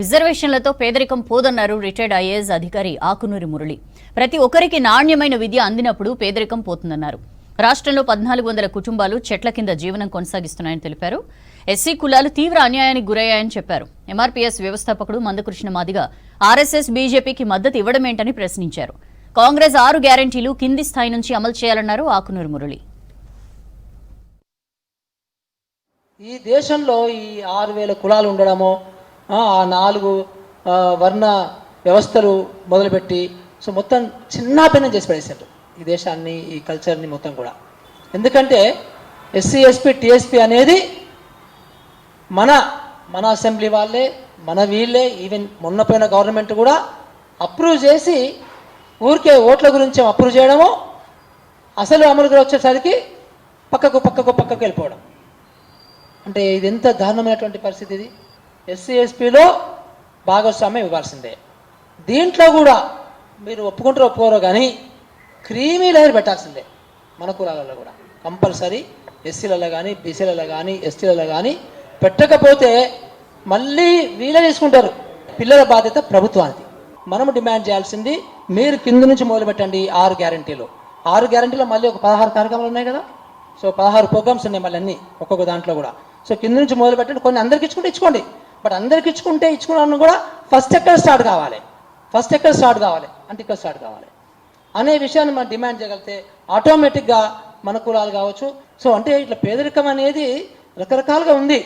రిజర్వేషన్లతో పేదరికం పోదన్నారు retired IAS అధికారి ఆకునూరి మురళి. ప్రతి ఒక్కరికి నాణ్యమైన విద్య అందినప్పుడు పేదరికం పోతుందన్నారు. రాష్ట్రంలో 1400 కుటుంబాలు చెట్ల కింద జీవనం కొనసాగిస్తున్నాయని తెలిపారు. ఎస్సీ కులాలు తీవ్ర అన్యాయానికి గురయ్యాయని చెప్పారు. ఎంఆర్పీఎస్ వ్యవస్థాపకుడు మందకృష్ణ మాదిగ ఆర్ఎస్ఎస్ బీజేపీకి మద్దతు ఇవ్వడమేంటని ప్రశ్నించారు. కాంగ్రెస్ 6 గ్యారంటీలు కింది స్థాయి నుంచి అమలు చేయాలన్నారు ఆకునూరి మురళి. ఈ దేశంలో ఈ 6000 కులాలు ఉండడమో ఆ 4 వర్ణ వ్యవస్థలు మొదలుపెట్టి సో మొత్తం చిన్నాభిన్నం చేసి పడేశారు ఈ దేశాన్ని, ఈ కల్చర్ని మొత్తం కూడా. ఎందుకంటే ఎస్సీ ఎస్పీ టీఎస్పీ అనేది మన అసెంబ్లీ వాళ్ళే, మన వీళ్ళే, ఈవెన్ మొన్న పోయిన గవర్నమెంట్ కూడా అప్రూవ్ చేసి ఊరికే ఓట్ల గురించి అప్రూవ్ చేయడము, అసలు అమలుగా వచ్చేసరికి పక్కకు వెళ్ళిపోవడం. అంటే ఇది ఎంత దారుణమైనటువంటి పరిస్థితి ఇది. ఎస్సీ ఎస్పీలో భాగస్వామ్యం ఇవ్వాల్సిందే. దీంట్లో కూడా మీరు ఒప్పుకోరో కానీ క్రీమీ లేయర్ పెట్టాల్సిందే. మన కులాలలో కూడా కంపల్సరీ ఎస్సీలలో కానీ, బీసీలలో కానీ, ఎస్టీలలో కానీ పెట్టకపోతే మళ్ళీ వీళ్ళే తీసుకుంటారు. పిల్లల బాధ్యత ప్రభుత్వానికి. మనము డిమాండ్ చేయాల్సింది మీరు కింద నుంచి మొదలు పెట్టండి. 6 గ్యారంటీలు మళ్ళీ ఒక 16 కార్యక్రమాలు ఉన్నాయి కదా. సో 16 ప్రోగ్రామ్స్ ఉన్నాయి మళ్ళీ అన్నీ ఒక్కొక్క దాంట్లో కూడా. సో కింద నుంచి మొదలు పెట్టండి. కొన్ని అందరికి ఇచ్చుకోండి. బట్ అందరికి ఇచ్చుకున్నాను కూడా ఫస్ట్ ఎక్కడ స్టార్ట్ కావాలి అంటే ఇక్కడ స్టార్ట్ కావాలి అనే విషయాన్ని మనం డిమాండ్ చేయగలిగితే ఆటోమేటిక్గా మన కులాలు కావచ్చు. సో అంటే ఇట్లా పేదరికం అనేది రకరకాలుగా ఉంది.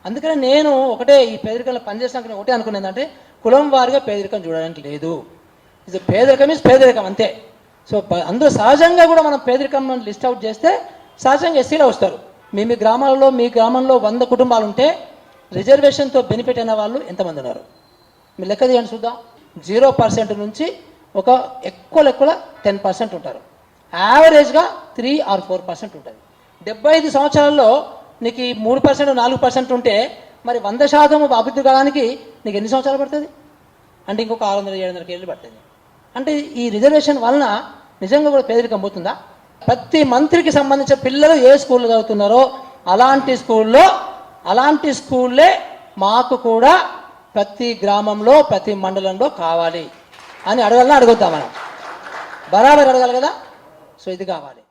అందుకని నేను ఈ పేదరికంలో పనిచేసినాక ఒకటే అనుకునేది అంటే కులం వారిగా పేదరికం చూడడానికి లేదు. ఇది పేదరికం అంతే. సో అందులో సహజంగా కూడా మనం పేదరికం లిస్ట్ అవుట్ చేస్తే సహజంగా ఎస్సీలో వస్తారు. మీ గ్రామంలో 100 కుటుంబాలు ఉంటే రిజర్వేషన్తో బెనిఫిట్ అయిన వాళ్ళు ఎంతమంది ఉన్నారు మీరు లెక్క తీయండి చూద్దాం. 0% నుంచి ఒక ఎక్కువ 10% ఉంటారు. యావరేజ్గా 3 or 4% ఉంటుంది. 75 సంవత్సరాల్లో నీకు 3% 4% ఉంటే మరి 100% అభివృద్ధి కావడానికి నీకు ఎన్ని సంవత్సరాలు పడుతుంది అంటే ఇంకొక 600-700 ఏళ్ళు పడుతుంది. అంటే ఈ రిజర్వేషన్ వలన నిజంగా కూడా పేదరికం పోతుందా? ప్రతి మంత్రికి సంబంధించిన పిల్లలు ఏ స్కూల్లో చదువుతున్నారో అలాంటి స్కూల్లే మాకు కూడా ప్రతి గ్రామంలో, ప్రతి మండలంలో కావాలి అని అడగొద్దాం మనం. బరాబర్ అడగాలి కదా. సో ఇది కావాలి.